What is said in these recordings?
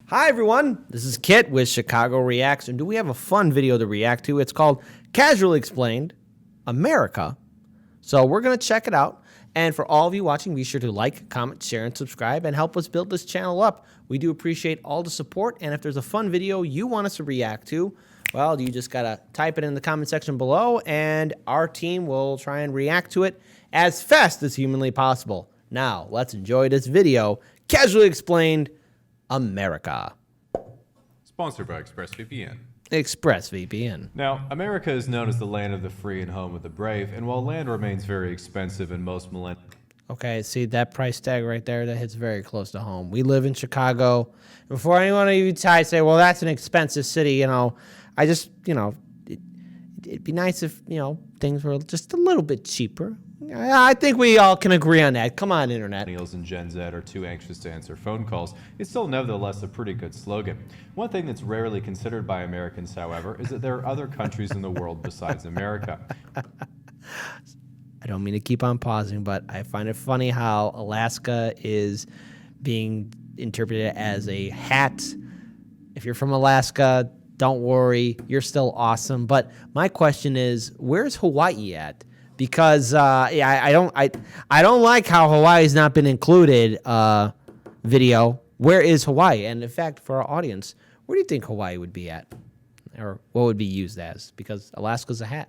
Hi everyone, this is Kit with Chicago Reacts, and do we have a fun video to react to? It's called Casually Explained America. So we're going to check it out, and for all of you watching, be sure to like, comment, share, and subscribe, and help us build this channel up. We do appreciate all the support, and if there's a fun video you want us to react to, well, you just got to type it in the comment section below, and our team will try and react to it as fast as humanly possible. Now, let's enjoy this video, Casually Explained America. Sponsored by ExpressVPN. ExpressVPN. Now, America is known as the land of the free and home of the brave, and while land remains very expensive in most millennials... Okay, see that price tag right there? That hits very close to home. We live in Chicago. Before anyone of you say, well, that's an expensive city, I just, it'd be nice if, things were just a little bit cheaper. I think we all can agree on that. Come on, Internet. Millennials and Gen Z are too anxious to answer phone calls. It's still nevertheless a pretty good slogan. One thing that's rarely considered by Americans, however, is that there are other countries in the world besides America. I don't mean to keep on pausing, but I find it funny how Alaska is being interpreted as a hat. If you're from Alaska, don't worry, you're still awesome. But my question is, where's Hawaii at? Because I don't like how Hawaii's not been included. Video. Where is Hawaii? And in fact, for our audience, where do you think Hawaii would be at, or what would be used as? Because Alaska's a hat.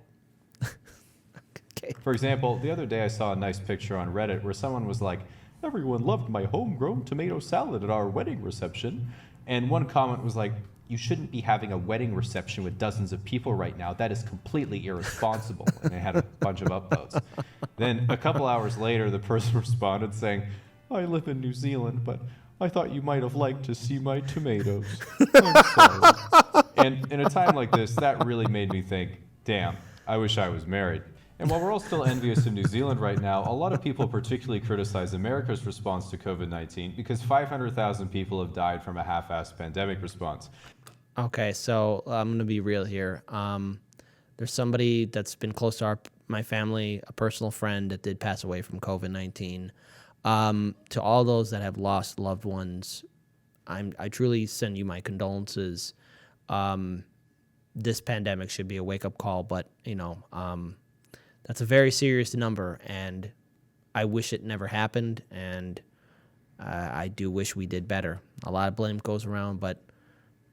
Okay. For example, the other day I saw a nice picture on Reddit where someone was like, "Everyone loved my homegrown tomato salad at our wedding reception," and one comment was like, "You shouldn't be having a wedding reception with dozens of people right now. That is completely irresponsible." And they had a bunch of upvotes. Then a couple hours later, the person responded saying, "I live in New Zealand, but I thought you might have liked to see my tomatoes. I'm sorry." And in a time like this, that really made me think, damn, I wish I was married. And while we're all still envious of New Zealand right now, a lot of people particularly criticize America's response to COVID-19 because 500,000 people have died from a half-assed pandemic response. Okay, so I'm going to be real here. There's somebody that's been close to my family, a personal friend that did pass away from COVID-19. To all those that have lost loved ones, I truly send you my condolences. This pandemic should be a wake-up call, but, that's a very serious number, and I wish it never happened, and I do wish we did better. A lot of blame goes around, but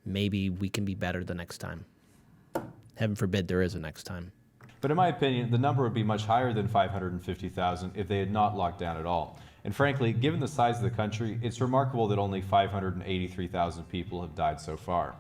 maybe we can be better the next time. Heaven forbid there is a next time. But in my opinion, the number would be much higher than 550,000 if they had not locked down at all. And frankly, given the size of the country, it's remarkable that only 583,000 people have died so far.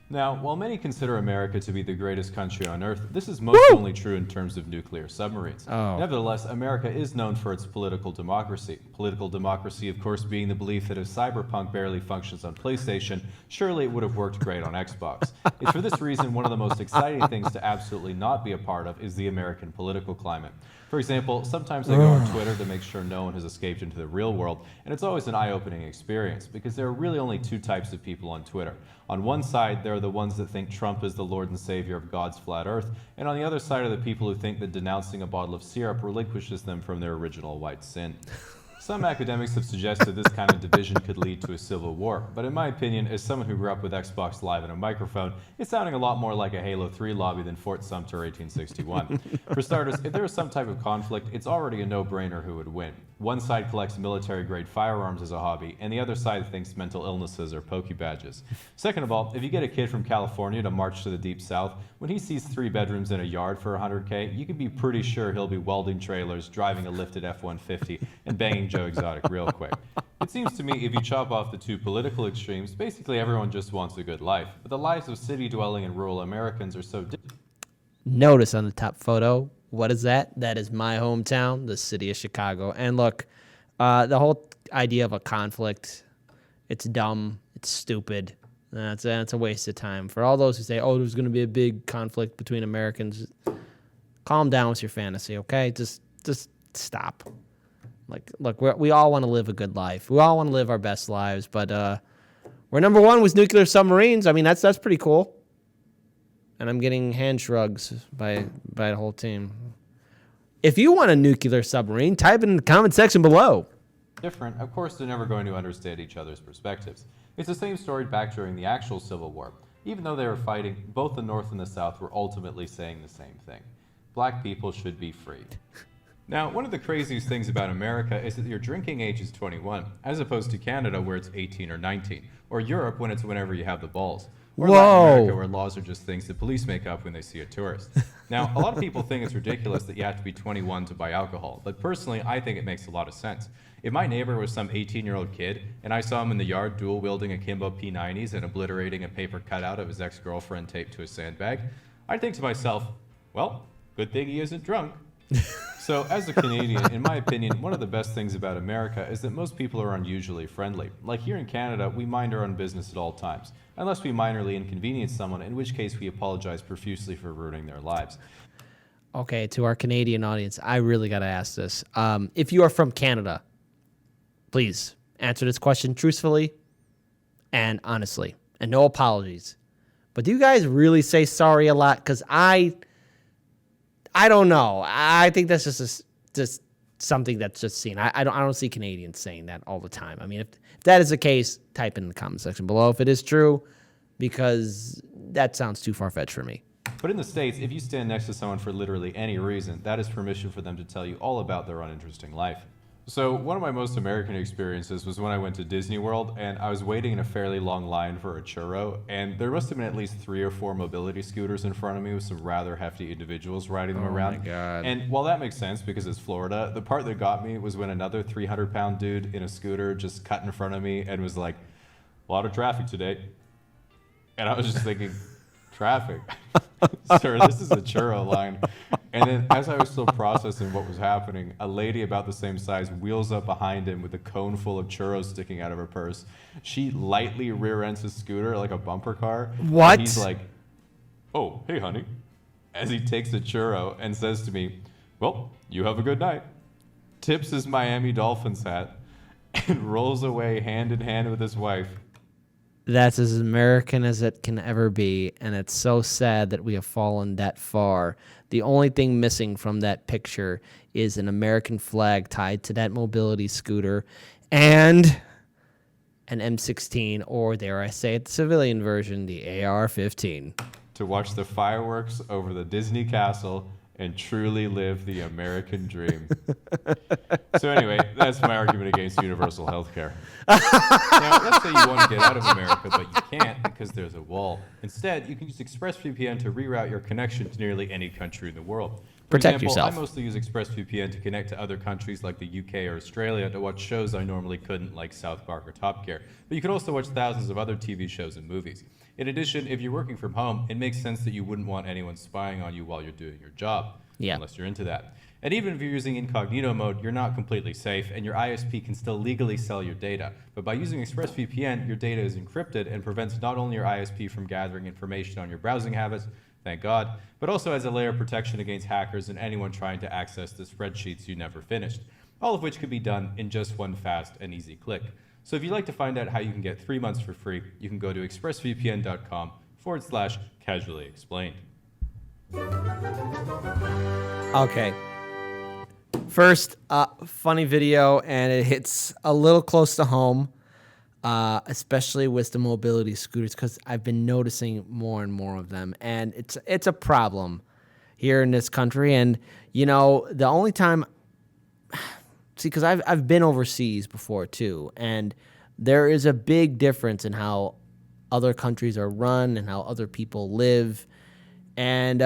Now, while many consider America to be the greatest country on Earth, this is most only true in terms of nuclear submarines. Nevertheless, America is known for its political democracy. Political democracy, of course, being the belief that if Cyberpunk barely functions on PlayStation, surely it would have worked great on Xbox. It's for this reason one of the most exciting things to absolutely not be a part of is the American political climate. For example, sometimes I go on Twitter to make sure no one has escaped into the real world, and it's always an eye-opening experience because there are really only two types of people on Twitter. On one side, there are the ones that think Trump is the Lord and Savior of God's flat earth, and on the other side are the people who think that denouncing a bottle of syrup relinquishes them from their original white sin. Some academics have suggested this kind of division could lead to a civil war, but in my opinion, as someone who grew up with Xbox Live and a microphone, it's sounding a lot more like a Halo 3 lobby than Fort Sumter 1861. For starters, if there is some type of conflict, it's already a no-brainer who would win. One side collects military-grade firearms as a hobby, and the other side thinks mental illnesses are Poke Badges. Second of all, if you get a kid from California to march to the Deep South, when he sees 3 bedrooms in a yard for $100K, you can be pretty sure he'll be welding trailers, driving a lifted F-150, and banging Joe Exotic real quick. It seems to me if you chop off the two political extremes, basically everyone just wants a good life. But the lives of city-dwelling and rural Americans are so different. Notice on the top photo, what is that? That is my hometown, the city of Chicago. And look, the whole idea of a conflict, it's dumb, it's stupid. That's a waste of time. For all those who say, oh, there's going to be a big conflict between Americans, calm down with your fantasy, okay? Just stop. Like, look, we all want to live a good life. We all want to live our best lives, but we're number one with nuclear submarines. I mean, that's pretty cool. And I'm getting hand shrugs by the whole team. If you want a nuclear submarine, type it in the comment section below. different, of course they're never going to understand each other's perspectives. It's the same story back during the actual Civil War. Even though they were fighting, both the North and the South were ultimately saying the same thing. Black people should be free. Now, one of the craziest things about America is that your drinking age is 21, as opposed to Canada where it's 18 or 19, or Europe when it's whenever you have the balls, or Latin America where laws are just things that police make up when they see a tourist. Now, a lot of people think it's ridiculous that you have to be 21 to buy alcohol, but personally, I think it makes a lot of sense. If my neighbor was some 18-year-old kid, and I saw him in the yard dual-wielding akimbo P90s and obliterating a paper cutout of his ex-girlfriend taped to a sandbag, I'd think to myself, well, good thing he isn't drunk. So, as a Canadian, in my opinion, one of the best things about America is that most people are unusually friendly. Like here in Canada, we mind our own business at all times, unless we minorly inconvenience someone, in which case we apologize profusely for ruining their lives. Okay, to our Canadian audience, I really got to ask this. If you are from Canada, please answer this question truthfully and honestly, and no apologies. But do you guys really say sorry a lot? Because I don't know. I think that's just something that's just seen. I don't see Canadians saying that all the time. I mean, if that is the case, type in the comment section below if it is true, because that sounds too far-fetched for me. But in the States, if you stand next to someone for literally any reason, that is permission for them to tell you all about their uninteresting life. So one of my most American experiences was when I went to Disney World and I was waiting in a fairly long line for a churro, and there must have been at least 3 or 4 mobility scooters in front of me with some rather hefty individuals riding them around. Oh my God. And while that makes sense because it's Florida, the part that got me was when another 300-pound dude in a scooter just cut in front of me and was like, "A lot of traffic today." And I was just thinking, traffic? Sir, this is a churro line. And then as I was still processing what was happening, a lady about the same size wheels up behind him with a cone full of churros sticking out of her purse. She lightly rear ends his scooter like a bumper car. What? And he's like, "Oh, hey, honey," as he takes a churro and says to me, "Well, you have a good night," tips his Miami Dolphins hat, and rolls away hand in hand with his wife. That's as American as it can ever be, and it's so sad that we have fallen that far. The only thing missing from that picture is an American flag tied to that mobility scooter and an M16, or dare I say it, the civilian version, the AR-15. To watch the fireworks over the Disney castle and truly live the American dream. So anyway, that's my argument against universal health care. Now, let's say you want to get out of America, but you can't because there's a wall. Instead, you can use ExpressVPN to reroute your connection to nearly any country in the world. For Protect example, yourself. I mostly use ExpressVPN to connect to other countries like the UK or Australia to watch shows I normally couldn't, like South Park or Top Gear. But you can also watch thousands of other TV shows and movies. In addition, if you're working from home, it makes sense that you wouldn't want anyone spying on you while you're doing your job. Yeah. Unless you're into that. And even if you're using incognito mode, you're not completely safe, and your ISP can still legally sell your data. But by using ExpressVPN, your data is encrypted and prevents not only your ISP from gathering information on your browsing habits, thank God, but also as a layer of protection against hackers and anyone trying to access the spreadsheets you never finished, all of which could be done in just one fast and easy click. So if you'd like to find out how you can get 3 months for free, you can go to expressvpn.com/casually explained. Okay. First, funny video, and it hits a little close to home, especially with the mobility scooters, because I've been noticing more and more of them, and it's a problem here in this country. And you know, the only time, see, because I've been overseas before too, and there is a big difference in how other countries are run and how other people live. And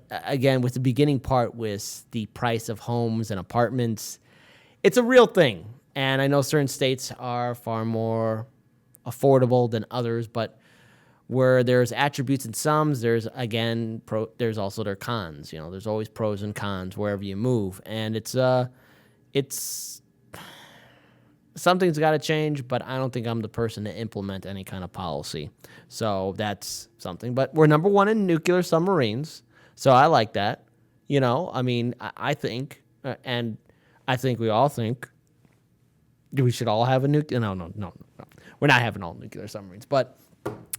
again, with the beginning part with the price of homes and apartments, it's a real thing. And I know certain states are far more affordable than others, but where there's attributes in some, there's again there's also their cons. You know, there's always pros and cons wherever you move, and it's something's got to change, but I don't think I'm the person to implement any kind of policy. So that's something. But we're number one in nuclear submarines, so I like that. You know, I mean, I think, and I think we all think, we should all have a nuclear. No. We're not having all nuclear submarines, but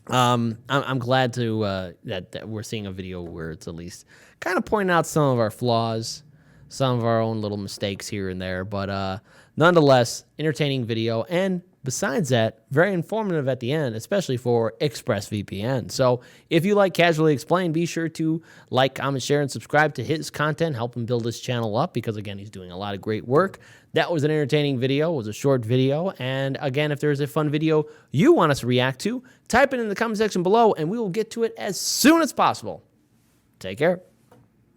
I'm glad to that we're seeing a video where it's at least kind of pointing out some of our flaws, some of our own little mistakes here and there. But Nonetheless, entertaining video, and besides that, very informative at the end, especially for ExpressVPN. So if you like Casually Explained, be sure to like, comment, share, and subscribe to his content. Help him build his channel up because, again, he's doing a lot of great work. That was an entertaining video. It was a short video. And again, if there's a fun video you want us to react to, type it in the comment section below, and we will get to it as soon as possible. Take care.